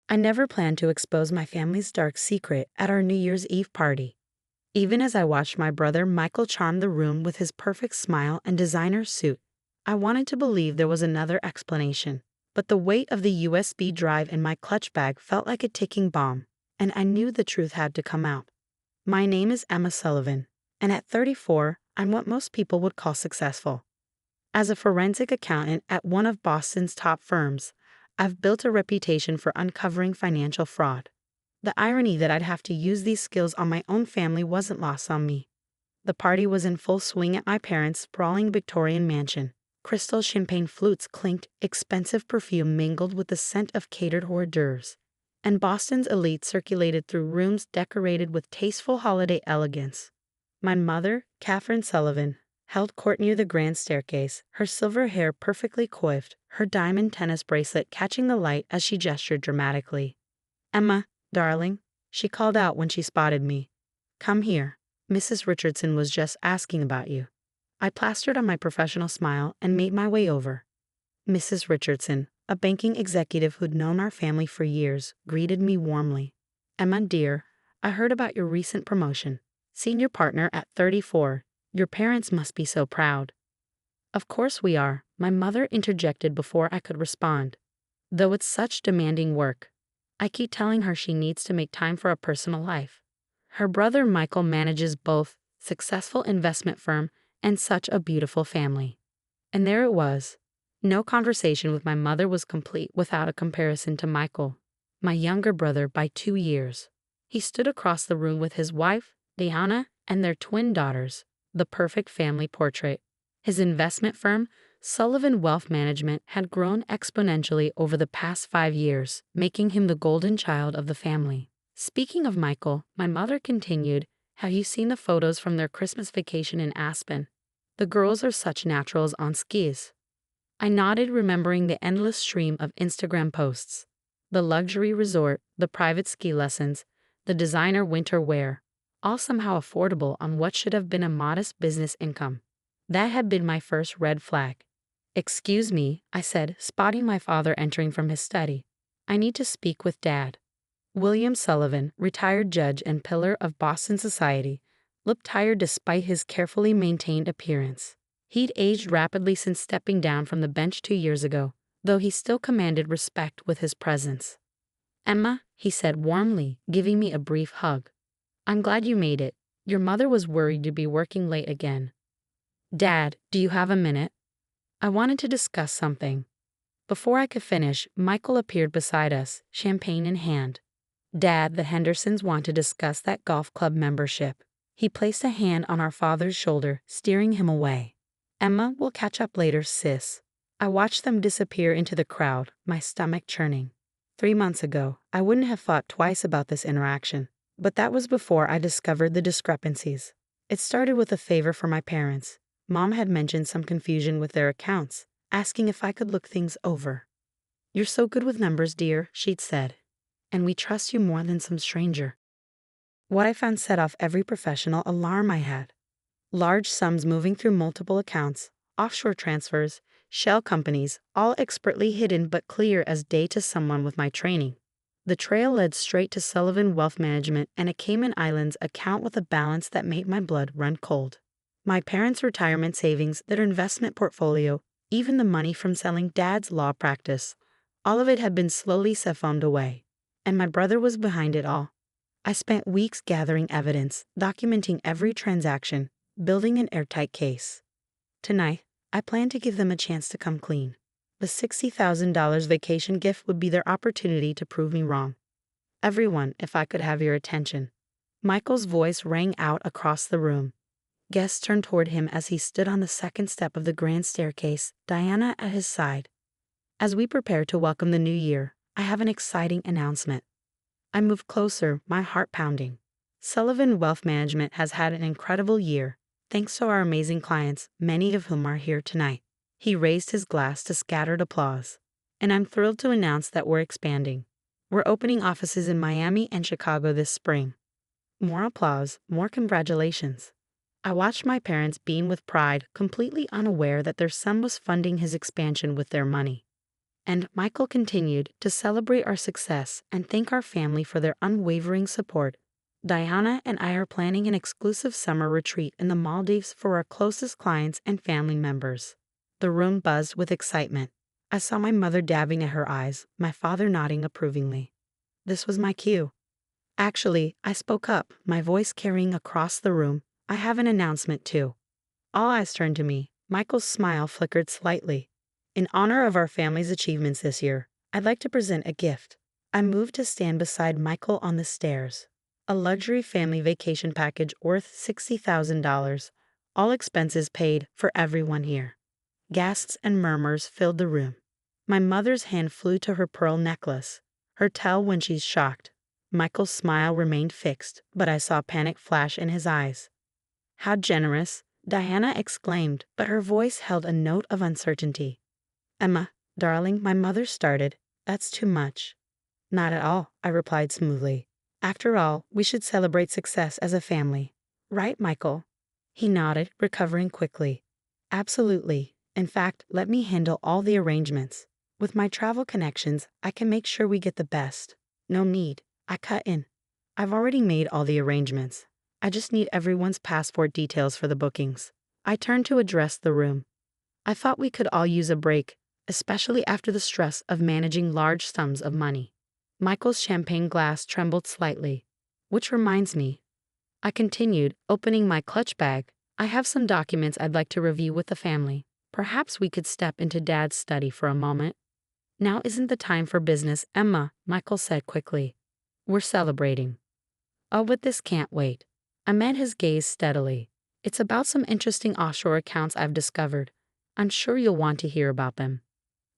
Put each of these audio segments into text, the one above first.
I never planned to expose my family's dark secret at our New Year's Eve party. Even as I watched my brother Michael charm the room with his perfect smile and designer suit, I wanted to believe there was another explanation. But the weight of the USB drive in my clutch bag felt like a ticking bomb, and I knew the truth had to come out. My name is Emma Sullivan, and at 34, I'm what most people would call successful. As a forensic accountant at one of Boston's top firms, I've built a reputation for uncovering financial fraud. The irony that I'd have to use these skills on my own family wasn't lost on me. The party was in full swing at my parents' sprawling Victorian mansion. Crystal champagne flutes clinked, expensive perfume mingled with the scent of catered hors d'oeuvres, and Boston's elite circulated through rooms decorated with tasteful holiday elegance. My mother, Catherine Sullivan, held court near the grand staircase, her silver hair perfectly coiffed, her diamond tennis bracelet catching the light as she gestured dramatically. "Emma, darling," she called out when she spotted me. "Come here. Mrs. Richardson was just asking about you." I plastered on my professional smile and made my way over. Mrs. Richardson, a banking executive who'd known our family for years, greeted me warmly. "Emma, dear, I heard about your recent promotion. Senior partner at 34. Your parents must be so proud." "Of course we are," my mother interjected before I could respond. "Though it's such demanding work. I keep telling her she needs to make time for a personal life. Her brother Michael manages both, successful investment firm and such a beautiful family." And there it was. No conversation with my mother was complete without a comparison to Michael, my younger brother by 2 years. He stood across the room with his wife, Diana, and their twin daughters, the perfect family portrait. His investment firm, Sullivan Wealth Management, had grown exponentially over the past 5 years, making him the golden child of the family. Speaking of Michael, my mother continued, "Have you seen the photos from their Christmas vacation in Aspen? The girls are such naturals on skis." I nodded, remembering the endless stream of Instagram posts. The luxury resort, the private ski lessons, the designer winter wear, all somehow affordable on what should have been a modest business income. That had been my first red flag. "Excuse me," I said, spotting my father entering from his study. "I need to speak with Dad." William Sullivan, retired judge and pillar of Boston society, looked tired despite his carefully maintained appearance. He'd aged rapidly since stepping down from the bench 2 years ago, though he still commanded respect with his presence. "Emma," he said warmly, giving me a brief hug. "I'm glad you made it. Your mother was worried you'd be working late again." "Dad, do you have a minute? I wanted to discuss something." Before I could finish, Michael appeared beside us, champagne in hand. "Dad, the Hendersons want to discuss that golf club membership." He placed a hand on our father's shoulder, steering him away. "Emma, we'll catch up later, sis." I watched them disappear into the crowd, my stomach churning. 3 months ago, I wouldn't have thought twice about this interaction, but that was before I discovered the discrepancies. It started with a favor for my parents. Mom had mentioned some confusion with their accounts, asking if I could look things over. "You're so good with numbers, dear," she'd said, "and we trust you more than some stranger." What I found set off every professional alarm I had. Large sums moving through multiple accounts, offshore transfers, shell companies, all expertly hidden but clear as day to someone with my training. The trail led straight to Sullivan Wealth Management and a Cayman Islands account with a balance that made my blood run cold. My parents' retirement savings, their investment portfolio, even the money from selling Dad's law practice, all of it had been slowly siphoned away. And my brother was behind it all. I spent weeks gathering evidence, documenting every transaction, building an airtight case. Tonight, I plan to give them a chance to come clean. The $60,000 vacation gift would be their opportunity to prove me wrong. "Everyone, if I could have your attention." Michael's voice rang out across the room. Guests turned toward him as he stood on the second step of the grand staircase, Diana at his side. "As we prepare to welcome the new year, I have an exciting announcement." I moved closer, my heart pounding. Sullivan Wealth Management has had an incredible year, thanks to our amazing clients, many of whom are here tonight. He raised his glass to scattered applause. "And I'm thrilled to announce that we're expanding. We're opening offices in Miami and Chicago this spring." More applause, more congratulations. I watched my parents beam with pride, completely unaware that their son was funding his expansion with their money. And Michael continued to celebrate our success and thank our family for their unwavering support. Diana and I are planning an exclusive summer retreat in the Maldives for our closest clients and family members. The room buzzed with excitement. I saw my mother dabbing at her eyes, my father nodding approvingly. This was my cue. Actually, I spoke up, my voice carrying across the room. I have an announcement too. All eyes turned to me. Michael's smile flickered slightly. In honor of our family's achievements this year, I'd like to present a gift. I moved to stand beside Michael on the stairs. A luxury family vacation package worth $60,000, all expenses paid for everyone here. Gasps and murmurs filled the room. My mother's hand flew to her pearl necklace. Her tell when she's shocked. Michael's smile remained fixed, but I saw panic flash in his eyes. How generous, Diana exclaimed, but her voice held a note of uncertainty. Emma, darling, my mother started. That's too much. Not at all, I replied smoothly. After all, we should celebrate success as a family. Right, Michael? He nodded, recovering quickly. Absolutely. In fact, let me handle all the arrangements. With my travel connections, I can make sure we get the best. No need. I cut in. I've already made all the arrangements. I just need everyone's passport details for the bookings. I turned to address the room. I thought we could all use a break, especially after the stress of managing large sums of money. Michael's champagne glass trembled slightly. Which reminds me, I continued, opening my clutch bag. I have some documents I'd like to review with the family. Perhaps we could step into Dad's study for a moment. Now isn't the time for business, Emma, Michael said quickly. We're celebrating. Oh, but this can't wait. I met his gaze steadily. It's about some interesting offshore accounts I've discovered. I'm sure you'll want to hear about them.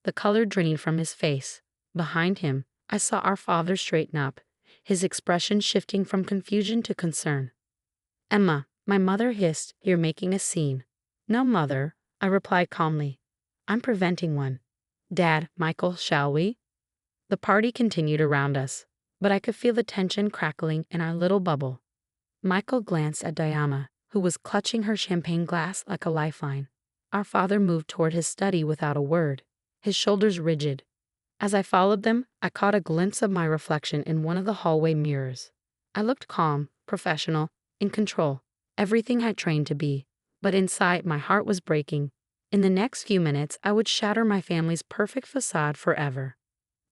The color drained from his face. Behind him, I saw our father straighten up, his expression shifting from confusion to concern. Emma, my mother hissed, you're making a scene. No, mother, I replied calmly. I'm preventing one. Dad, Michael, shall we? The party continued around us, but I could feel the tension crackling in our little bubble. Michael glanced at Diana, who was clutching her champagne glass like a lifeline. Our father moved toward his study without a word, his shoulders rigid. As I followed them, I caught a glimpse of my reflection in one of the hallway mirrors. I looked calm, professional, in control, everything I'd trained to be, but inside my heart was breaking. In the next few minutes, I would shatter my family's perfect facade forever.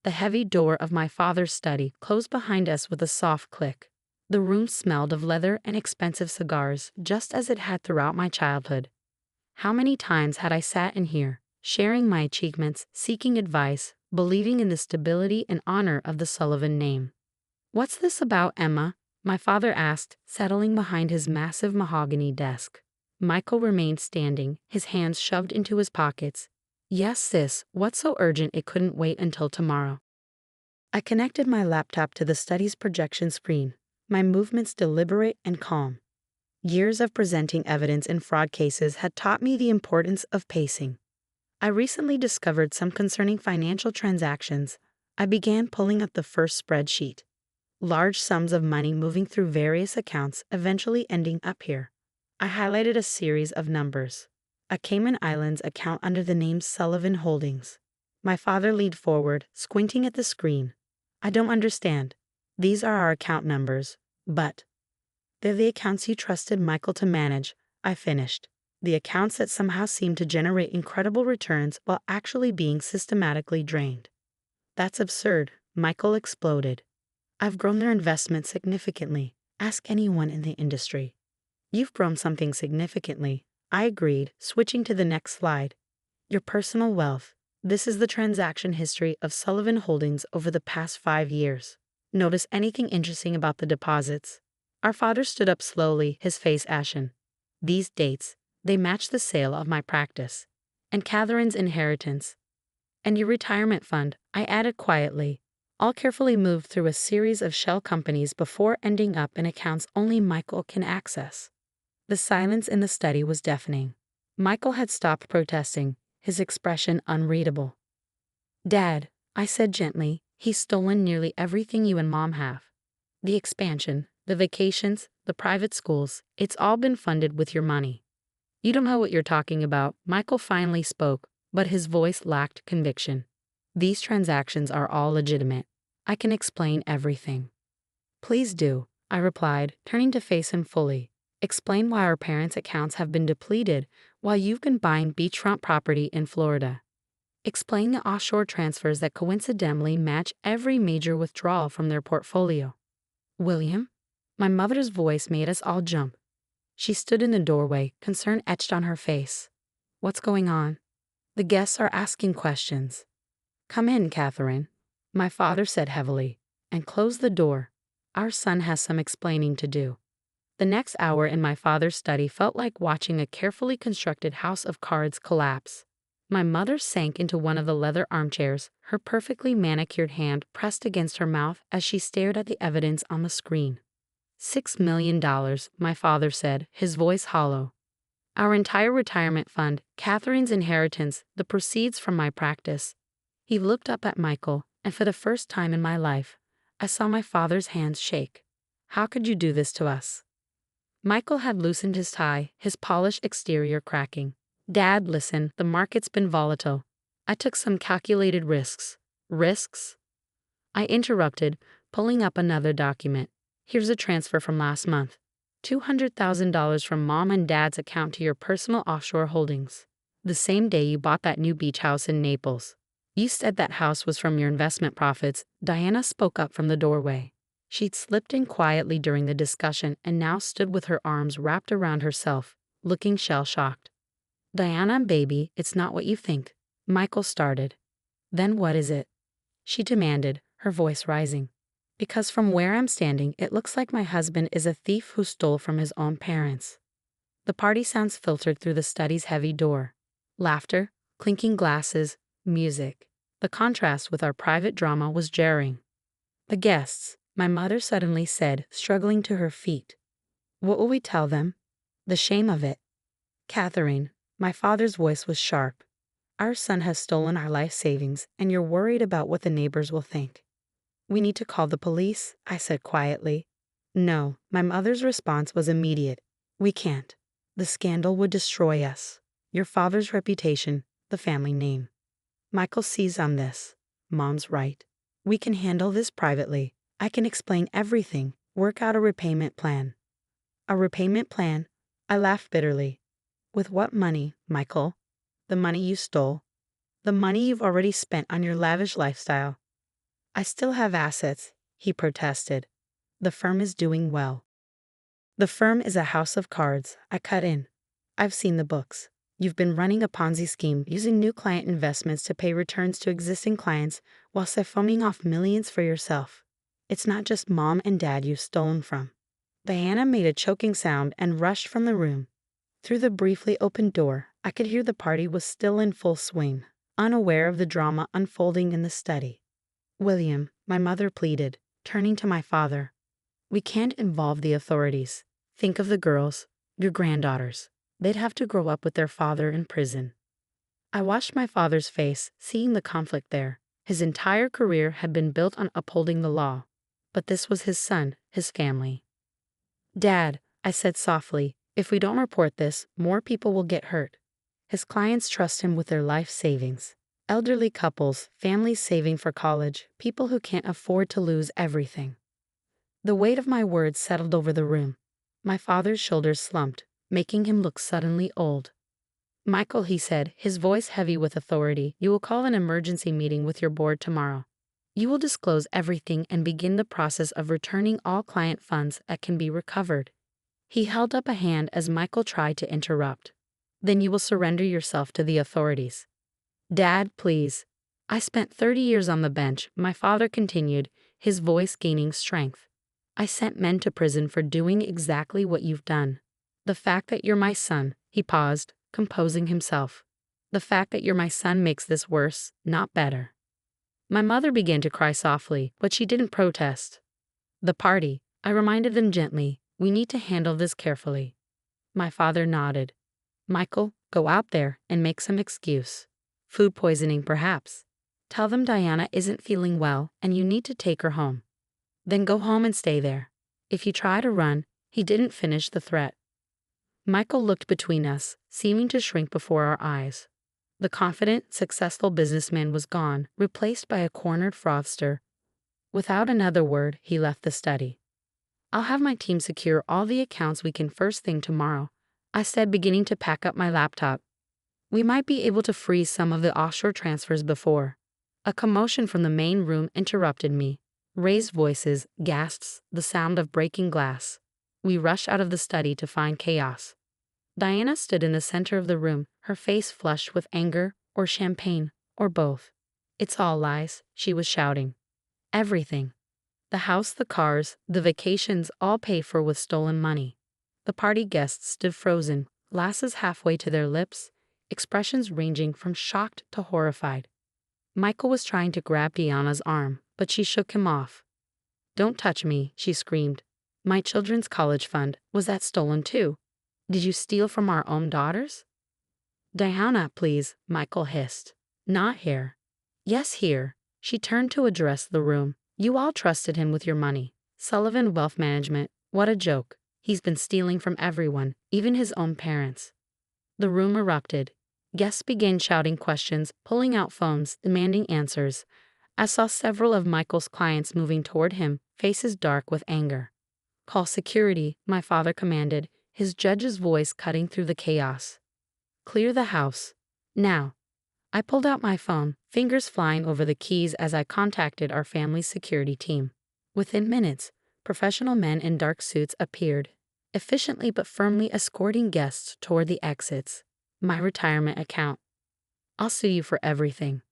The heavy door of my father's study closed behind us with a soft click. The room smelled of leather and expensive cigars, just as it had throughout my childhood. How many times had I sat in here, sharing my achievements, seeking advice, believing in the stability and honor of the Sullivan name. What's this about, Emma? My father asked, settling behind his massive mahogany desk. Michael remained standing, his hands shoved into his pockets. Yes, sis, what's so urgent it couldn't wait until tomorrow? I connected my laptop to the study's projection screen, my movements deliberate and calm. Years of presenting evidence in fraud cases had taught me the importance of pacing. I recently discovered some concerning financial transactions. I began pulling up the first spreadsheet. Large sums of money moving through various accounts, eventually ending up here. I highlighted a series of numbers. A Cayman Islands account under the name Sullivan Holdings. My father leaned forward, squinting at the screen. I don't understand. These are our account numbers, but they're the accounts you trusted Michael to manage, I finished. The accounts that somehow seemed to generate incredible returns while actually being systematically drained. That's absurd, Michael exploded. I've grown their investment significantly. Ask anyone in the industry. You've grown something significantly, I agreed, switching to the next slide. Your personal wealth. This is the transaction history of Sullivan Holdings over the past 5 years. Notice anything interesting about the deposits? Our father stood up slowly, his face ashen. These dates, they match the sale of my practice. And Catherine's inheritance. And your retirement fund, I added quietly. All carefully moved through a series of shell companies before ending up in accounts only Michael can access. The silence in the study was deafening. Michael had stopped protesting, his expression unreadable. Dad, I said gently, he's stolen nearly everything you and Mom have. The expansion, the vacations, the private schools, it's all been funded with your money. You don't know what you're talking about, Michael finally spoke, but his voice lacked conviction. These transactions are all legitimate. I can explain everything. Please do, I replied, turning to face him fully. Explain why our parents' accounts have been depleted while you've been buying beachfront property in Florida. Explain the offshore transfers that coincidentally match every major withdrawal from their portfolio. William? My mother's voice made us all jump. She stood in the doorway, concern etched on her face. What's going on? The guests are asking questions. Come in, Catherine, my father said heavily, and closed the door. Our son has some explaining to do. The next hour in my father's study felt like watching a carefully constructed house of cards collapse. My mother sank into one of the leather armchairs, her perfectly manicured hand pressed against her mouth as she stared at the evidence on the screen. $6 million, my father said, his voice hollow. Our entire retirement fund, Catherine's inheritance, the proceeds from my practice. He looked up at Michael, and for the first time in my life, I saw my father's hands shake. How could you do this to us? Michael had loosened his tie, his polished exterior cracking. Dad, listen, the market's been volatile. I took some calculated risks. Risks? I interrupted, pulling up another document. Here's a transfer from last month. $200,000 from Mom and Dad's account to your personal offshore holdings. The same day you bought that new beach house in Naples. You said that house was from your investment profits. Diana spoke up from the doorway. She'd slipped in quietly during the discussion and now stood with her arms wrapped around herself, looking shell-shocked. Diana, baby, it's not what you think. Michael started. Then what is it? She demanded, her voice rising. Because from where I'm standing, it looks like my husband is a thief who stole from his own parents. The party sounds filtered through the study's heavy door. Laughter, clinking glasses, music. The contrast with our private drama was jarring. The guests, my mother suddenly said, struggling to her feet. What will we tell them? The shame of it. Catherine, my father's voice was sharp. Our son has stolen our life savings, and you're worried about what the neighbors will think. We need to call the police, I said quietly. No, my mother's response was immediate. We can't. The scandal would destroy us. Your father's reputation, the family name. Michael sees on this. Mom's right. We can handle this privately. I can explain everything, work out a repayment plan. A repayment plan? I laughed bitterly. With what money, Michael? The money you stole. The money you've already spent on your lavish lifestyle. I still have assets, he protested. The firm is doing well. The firm is a house of cards, I cut in. I've seen the books. You've been running a Ponzi scheme using new client investments to pay returns to existing clients while siphoning off millions for yourself. It's not just Mom and Dad you've stolen from. Diana made a choking sound and rushed from the room. Through the briefly opened door, I could hear the party was still in full swing, unaware of the drama unfolding in the study. William, my mother pleaded, turning to my father. We can't involve the authorities. Think of the girls, your granddaughters. They'd have to grow up with their father in prison. I watched my father's face, seeing the conflict there. His entire career had been built on upholding the law. But this was his son, his family. Dad, I said softly, if we don't report this, more people will get hurt. His clients trust him with their life savings. Elderly couples, families saving for college, people who can't afford to lose everything. The weight of my words settled over the room. My father's shoulders slumped, making him look suddenly old. Michael, he said, his voice heavy with authority, you will call an emergency meeting with your board tomorrow. You will disclose everything and begin the process of returning all client funds that can be recovered. He held up a hand as Michael tried to interrupt. Then you will surrender yourself to the authorities. Dad, please. I spent 30 years on the bench, my father continued, his voice gaining strength. I sent men to prison for doing exactly what you've done. The fact that you're my son, he paused, composing himself. The fact that you're my son makes this worse, not better. My mother began to cry softly, but she didn't protest. The party, I reminded them gently, we need to handle this carefully. My father nodded. Michael, go out there and make some excuse. Food poisoning, perhaps. Tell them Diana isn't feeling well and you need to take her home. Then go home and stay there. If you try to run, he didn't finish the threat. Michael looked between us, seeming to shrink before our eyes. The confident, successful businessman was gone, replaced by a cornered fraudster. Without another word, he left the study. "I'll have my team secure all the accounts we can first thing tomorrow," I said, beginning to pack up my laptop. "We might be able to freeze some of the offshore transfers before." A commotion from the main room interrupted me. Raised voices, gasps, the sound of breaking glass. We rushed out of the study to find chaos. Diana stood in the center of the room, her face flushed with anger, or champagne, or both. "It's all lies," she was shouting. "Everything. The house, the cars, the vacations, all paid for with stolen money." The party guests stood frozen, glasses halfway to their lips, expressions ranging from shocked to horrified. Michael was trying to grab Diana's arm, but she shook him off. "Don't touch me," she screamed. "My children's college fund, was that stolen too? Did you steal from our own daughters?" "Diana, please," Michael hissed. "Not here." "Yes, here." She turned to address the room. "You all trusted him with your money. Sullivan Wealth Management, what a joke. He's been stealing from everyone, even his own parents." The room erupted. Guests began shouting questions, pulling out phones, demanding answers. I saw several of Michael's clients moving toward him, faces dark with anger. "Call security," my father commanded, his judge's voice cutting through the chaos. "Clear the house. Now." I pulled out my phone, fingers flying over the keys as I contacted our family's security team. Within minutes, professional men in dark suits appeared, efficiently but firmly escorting guests toward the exits. "My retirement account. I'll sue you for everything."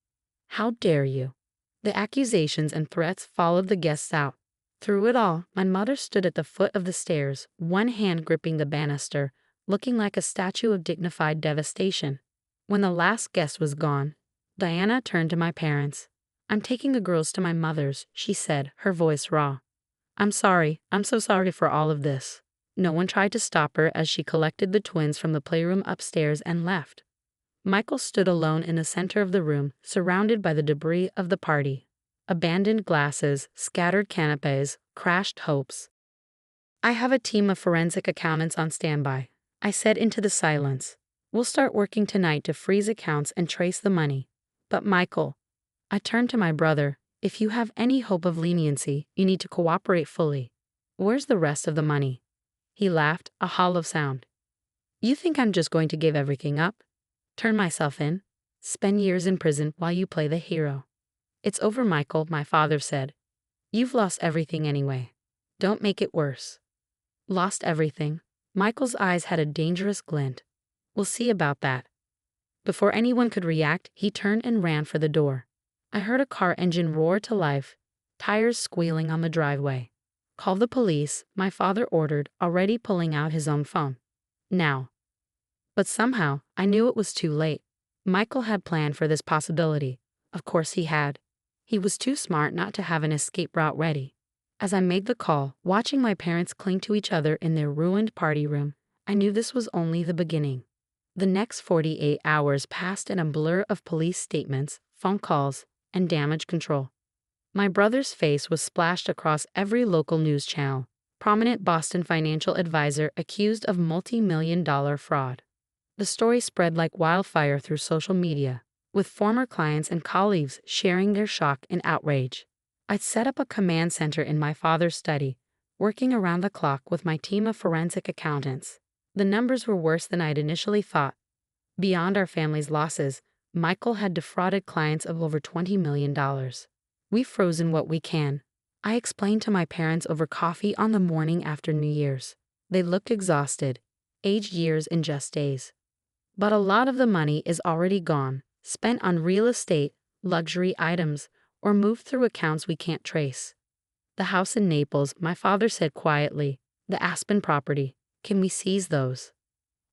"How dare you?" The accusations and threats followed the guests out. Through it all, my mother stood at the foot of the stairs, one hand gripping the banister, looking like a statue of dignified devastation. When the last guest was gone, Diana turned to my parents. "I'm taking the girls to my mother's," she said, her voice raw. I'm so sorry for all of this." No one tried to stop her as she collected the twins from the playroom upstairs and left. Michael stood alone in the center of the room, surrounded by the debris of the party. Abandoned glasses, scattered canapes, crashed hopes. "I have a team of forensic accountants on standby," I said into the silence. "We'll start working tonight to freeze accounts and trace the money." "But Michael," I turned to my brother, "if you have any hope of leniency, you need to cooperate fully. Where's the rest of the money?" He laughed, a hollow sound. "You think I'm just going to give everything up? Turn myself in? Spend years in prison while you play the hero?" "It's over, Michael," my father said. "You've lost everything anyway. Don't make it worse." "Lost everything?" Michael's eyes had a dangerous glint. "We'll see about that." Before anyone could react, he turned and ran for the door. I heard a car engine roar to life, tires squealing on the driveway. "Call the police," my father ordered, already pulling out his own phone. "Now." But somehow, I knew it was too late. Michael had planned for this possibility. Of course he had. He was too smart not to have an escape route ready. As I made the call, watching my parents cling to each other in their ruined party room, I knew this was only the beginning. The next 48 hours passed in a blur of police statements, phone calls, and damage control. My brother's face was splashed across every local news channel. Prominent Boston financial advisor accused of multi-million-dollar fraud. The story spread like wildfire through social media, with former clients and colleagues sharing their shock and outrage. I'd set up a command center in my father's study, working around the clock with my team of forensic accountants. The numbers were worse than I'd initially thought. Beyond our family's losses, Michael had defrauded clients of over $20 million. "We've frozen what we can," I explained to my parents over coffee on the morning after New Year's. They looked exhausted, aged years in just days. "But a lot of the money is already gone, spent on real estate, luxury items, or moved through accounts we can't trace." "The house in Naples," my father said quietly, "the Aspen property, can we seize those?"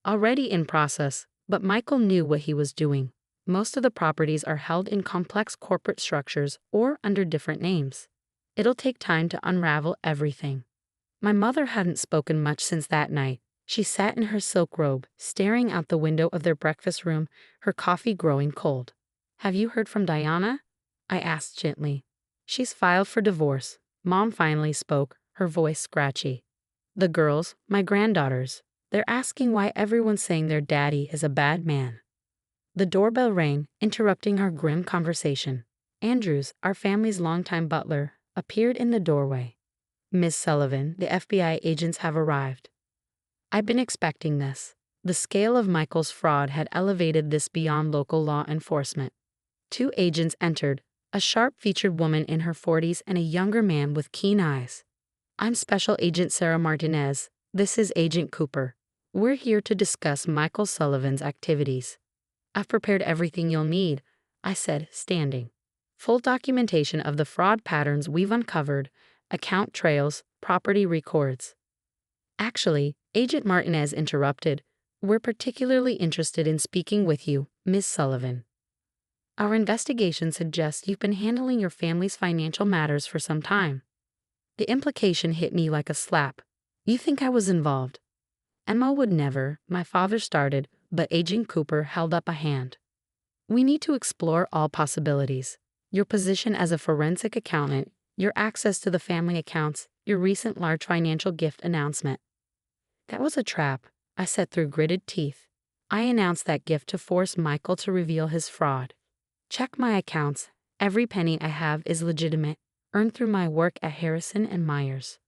"Already in process," but Michael knew what he was doing. Most of the properties are held in complex corporate structures or under different names. It'll take time to unravel everything. My mother hadn't spoken much since that night. She sat in her silk robe, staring out the window of their breakfast room, her coffee growing cold. "Have you heard from Diana?" I asked gently. "She's filed for divorce." Mom finally spoke, her voice scratchy. "The girls, my granddaughters, they're asking why everyone's saying their daddy is a bad man." The doorbell rang, interrupting our grim conversation. Andrews, our family's longtime butler, appeared in the doorway. "Miss Sullivan, the FBI agents have arrived." I'd been expecting this. The scale of Michael's fraud had elevated this beyond local law enforcement. Two agents entered, a sharp-featured woman in her 40s and a younger man with keen eyes. "I'm Special Agent Sarah Martinez. This is Agent Cooper. We're here to discuss Michael Sullivan's activities." "I've prepared everything you'll need," I said, standing. "Full documentation of the fraud patterns we've uncovered, account trails, property records." "Actually," Agent Martinez interrupted, "we're particularly interested in speaking with you, Ms. Sullivan. Our investigation suggests you've been handling your family's financial matters for some time." The implication hit me like a slap. "You think I was involved?" "Emma would never," my father started, but Agent Cooper held up a hand. "We need to explore all possibilities. Your position as a forensic accountant, your access to the family accounts, your recent large financial gift announcement." "That was a trap," I said through gritted teeth. "I announced that gift to force Michael to reveal his fraud. Check my accounts. Every penny I have is legitimate, earned through my work at Harrison and Myers."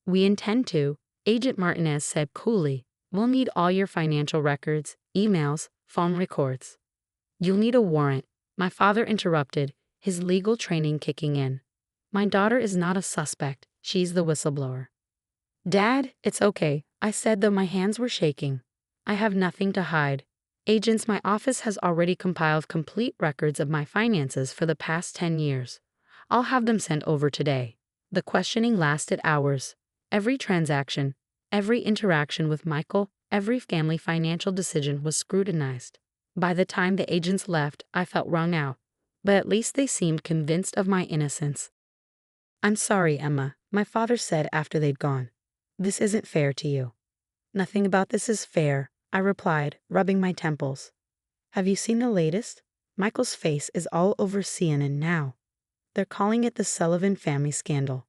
"We intend to," Agent Martinez said coolly. "We'll need all your financial records, emails, phone records." "You'll need a warrant," my father interrupted, his legal training kicking in. "My daughter is not a suspect, she's the whistleblower." "Dad, it's okay," I said, though my hands were shaking. "I have nothing to hide. Agents, my office has already compiled complete records of my finances for the past 10 years. I'll have them sent over today." The questioning lasted hours. Every transaction, every interaction with Michael, every family financial decision was scrutinized. By the time the agents left, I felt wrung out, but at least they seemed convinced of my innocence. "I'm sorry, Emma," my father said after they'd gone. "This isn't fair to you." "Nothing about this is fair," I replied, rubbing my temples. "Have you seen the latest? Michael's face is all over CNN now. They're calling it the Sullivan family scandal."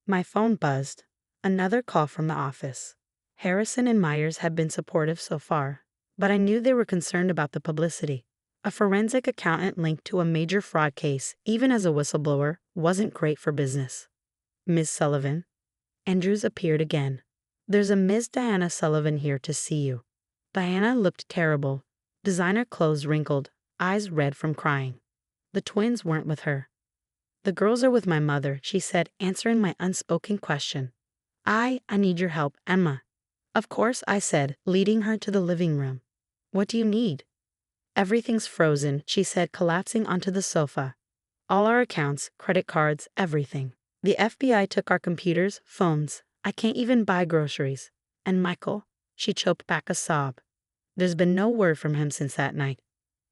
My phone buzzed. Another call from the office. Harrison and Myers had been supportive so far, but I knew they were concerned about the publicity. A forensic accountant linked to a major fraud case, even as a whistleblower, wasn't great for business. "Ms. Sullivan." Andrews appeared again. "There's a Ms. Diana Sullivan here to see you." Diana looked terrible. Designer clothes wrinkled, eyes red from crying. The twins weren't with her. "The girls are with my mother," she said, answering my unspoken question. I need your help, Emma." "Of course," I said, leading her to the living room. "What do you need?" "Everything's frozen," she said, collapsing onto the sofa. "All our accounts, credit cards, everything. The FBI took our computers, phones. I can't even buy groceries. And Michael," she choked back a sob. "There's been no word from him since that night."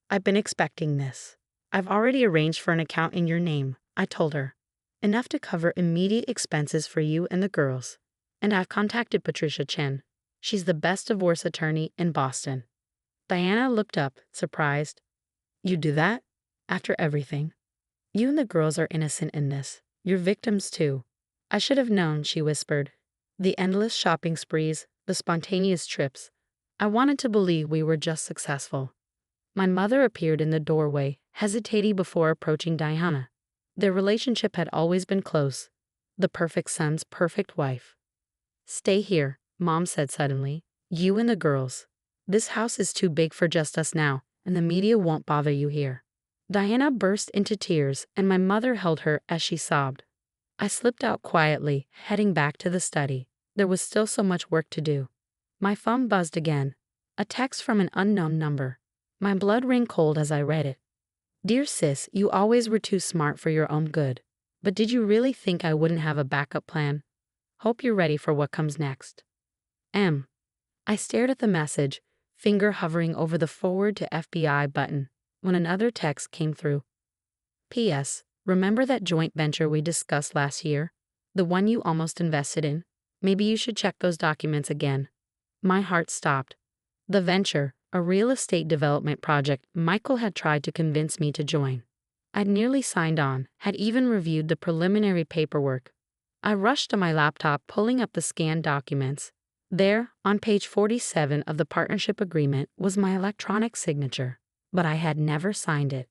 "I've been expecting this. I've already arranged for an account in your name," I told her. "Enough to cover immediate expenses for you and the girls. And I've contacted Patricia Chen. She's the best divorce attorney in Boston." Diana looked up, surprised. "You do that? After everything?" "You and the girls are innocent in this. You're victims too." "I should have known," she whispered. "The endless shopping sprees, the spontaneous trips. I wanted to believe we were just successful." My mother appeared in the doorway, hesitating before approaching Diana. Their relationship had always been close. The perfect son's perfect wife. "Stay here," Mom said suddenly. "You and the girls. This house is too big for just us now, and the media won't bother you here." Diana burst into tears, and my mother held her as she sobbed. I slipped out quietly, heading back to the study. There was still so much work to do. My phone buzzed again. A text from an unknown number. My blood ran cold as I read it. "Dear sis, you always were too smart for your own good. But did you really think I wouldn't have a backup plan? Hope you're ready for what comes next. M." I stared at the message, finger hovering over the forward to FBI button, when another text came through. "P.S. Remember that joint venture we discussed last year? The one you almost invested in? Maybe you should check those documents again." My heart stopped. The venture, a real estate development project Michael had tried to convince me to join. I'd nearly signed on, had even reviewed the preliminary paperwork. I rushed to my laptop, pulling up the scanned documents. There, on page 47 of the partnership agreement, was my electronic signature. but I had never signed it.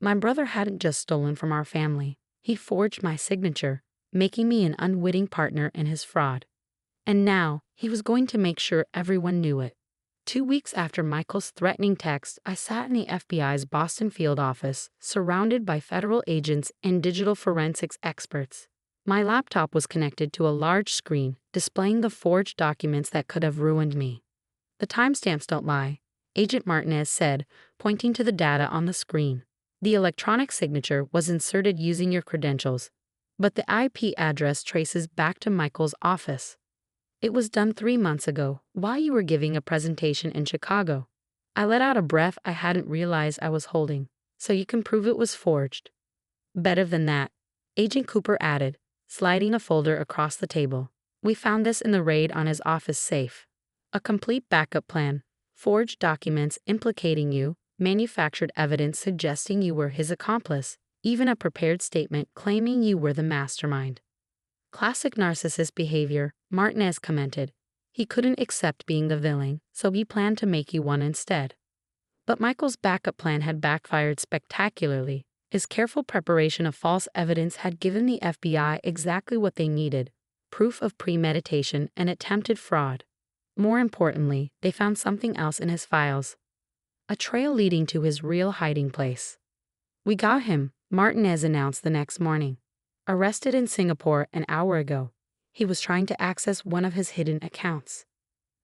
My brother hadn't just stolen from our family, he forged my signature, making me an unwitting partner in his fraud. And now, he was going to make sure everyone knew it. 2 weeks after Michael's threatening text, I sat in the FBI's Boston field office, surrounded by federal agents and digital forensics experts. My laptop was connected to a large screen, displaying the forged documents that could have ruined me. The timestamps don't lie, Agent Martinez said, pointing to the data on the screen. The electronic signature was inserted using your credentials, but the IP address traces back to Michael's office. It was done 3 months ago, while you were giving a presentation in Chicago. I let out a breath I hadn't realized I was holding. So you can prove it was forged. Better than that, Agent Cooper added, sliding a folder across the table. We found this in the raid on his office safe. A complete backup plan, forged documents implicating you, manufactured evidence suggesting you were his accomplice, even a prepared statement claiming you were the mastermind. Classic narcissist behavior, Martinez commented. He couldn't accept being the villain, so he planned to make you one instead. But Michael's backup plan had backfired spectacularly. His careful preparation of false evidence had given the FBI exactly what they needed: proof of premeditation and attempted fraud. More importantly, they found something else in his files: a trail leading to his real hiding place. We got him, Martinez announced the next morning. Arrested in Singapore an hour ago. He was trying to access one of his hidden accounts.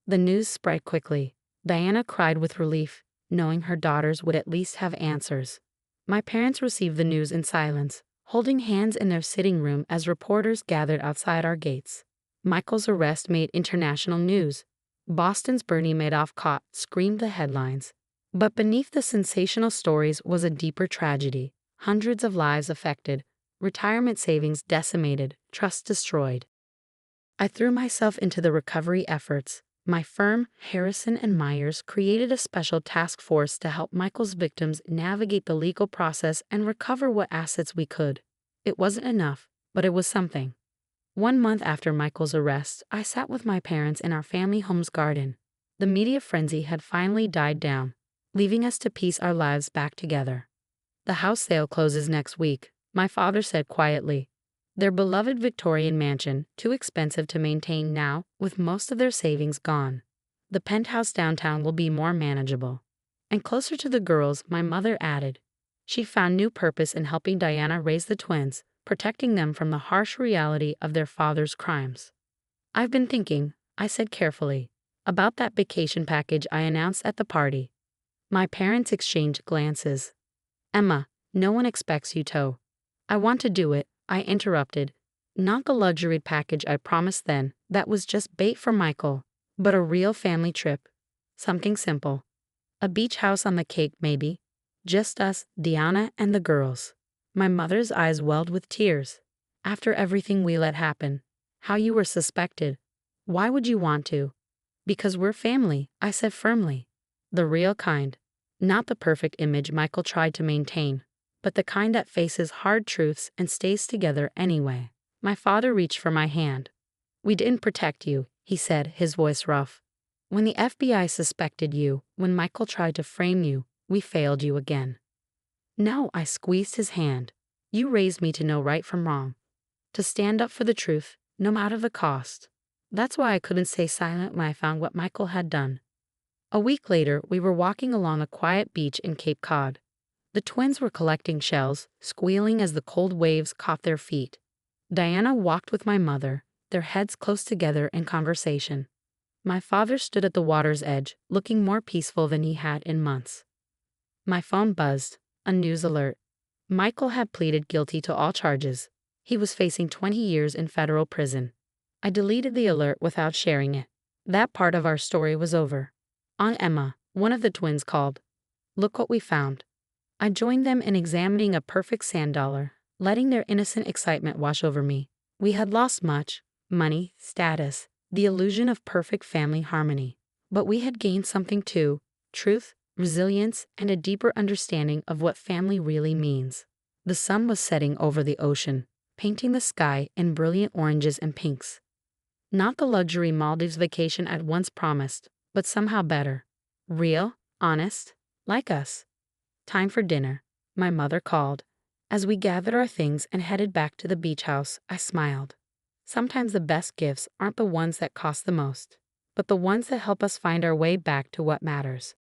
The news spread quickly. Diana cried with relief, knowing her daughters would at least have answers. My parents received the news in silence, holding hands in their sitting room as reporters gathered outside our gates. Michael's arrest made international news. Boston's Bernie Madoff caught screamed the headlines. But beneath the sensational stories was a deeper tragedy. Hundreds of lives affected, retirement savings decimated, trust destroyed. I threw myself into the recovery efforts. My firm, Harrison and Myers, created a special task force to help Michael's victims navigate the legal process and recover what assets we could. It wasn't enough, but it was something. 1 month after Michael's arrest, I sat with my parents in our family home's garden. The media frenzy had finally died down, leaving us to piece our lives back together. The house sale closes next week, my father said quietly. Their beloved Victorian mansion, too expensive to maintain now, with most of their savings gone. The penthouse downtown will be more manageable. And closer to the girls, my mother added. She found new purpose in helping Diana raise the twins, protecting them from the harsh reality of their father's crimes. I've been thinking, I said carefully, about that vacation package I announced at the party. My parents exchanged glances. Emma, no one expects you to. I want to do it, I interrupted. Not the luxury package I promised then, that was just bait for Michael, but a real family trip. Something simple. A beach house on the Cape maybe. Just us, Diana and the girls. My mother's eyes welled with tears. After everything we let happen. How you were suspected. Why would you want to? Because we're family, I said firmly. The real kind. Not the perfect image Michael tried to maintain, but the kind that faces hard truths and stays together anyway. My father reached for my hand. We didn't protect you, he said, his voice rough. When the FBI suspected you, when Michael tried to frame you, we failed you again. No, I squeezed his hand. You raised me to know right from wrong. To stand up for the truth, no matter the cost. That's why I couldn't stay silent when I found what Michael had done. A week later, we were walking along a quiet beach in Cape Cod. The twins were collecting shells, squealing as the cold waves caught their feet. Diana walked with my mother, their heads close together in conversation. My father stood at the water's edge, looking more peaceful than he had in months. My phone buzzed, a news alert. Michael had pleaded guilty to all charges. He was facing 20 years in federal prison. I deleted the alert without sharing it. That part of our story was over. Aunt Emma, one of the twins, called. Look what we found. I joined them in examining a perfect sand dollar, letting their innocent excitement wash over me. We had lost much: money, status, the illusion of perfect family harmony. But we had gained something too: truth, resilience, and a deeper understanding of what family really means. The sun was setting over the ocean, painting the sky in brilliant oranges and pinks. Not the luxury Maldives vacation I'd once promised, but somehow better. Real, honest, like us. Time for dinner, my mother called. As we gathered our things and headed back to the beach house, I smiled. Sometimes the best gifts aren't the ones that cost the most, but the ones that help us find our way back to what matters.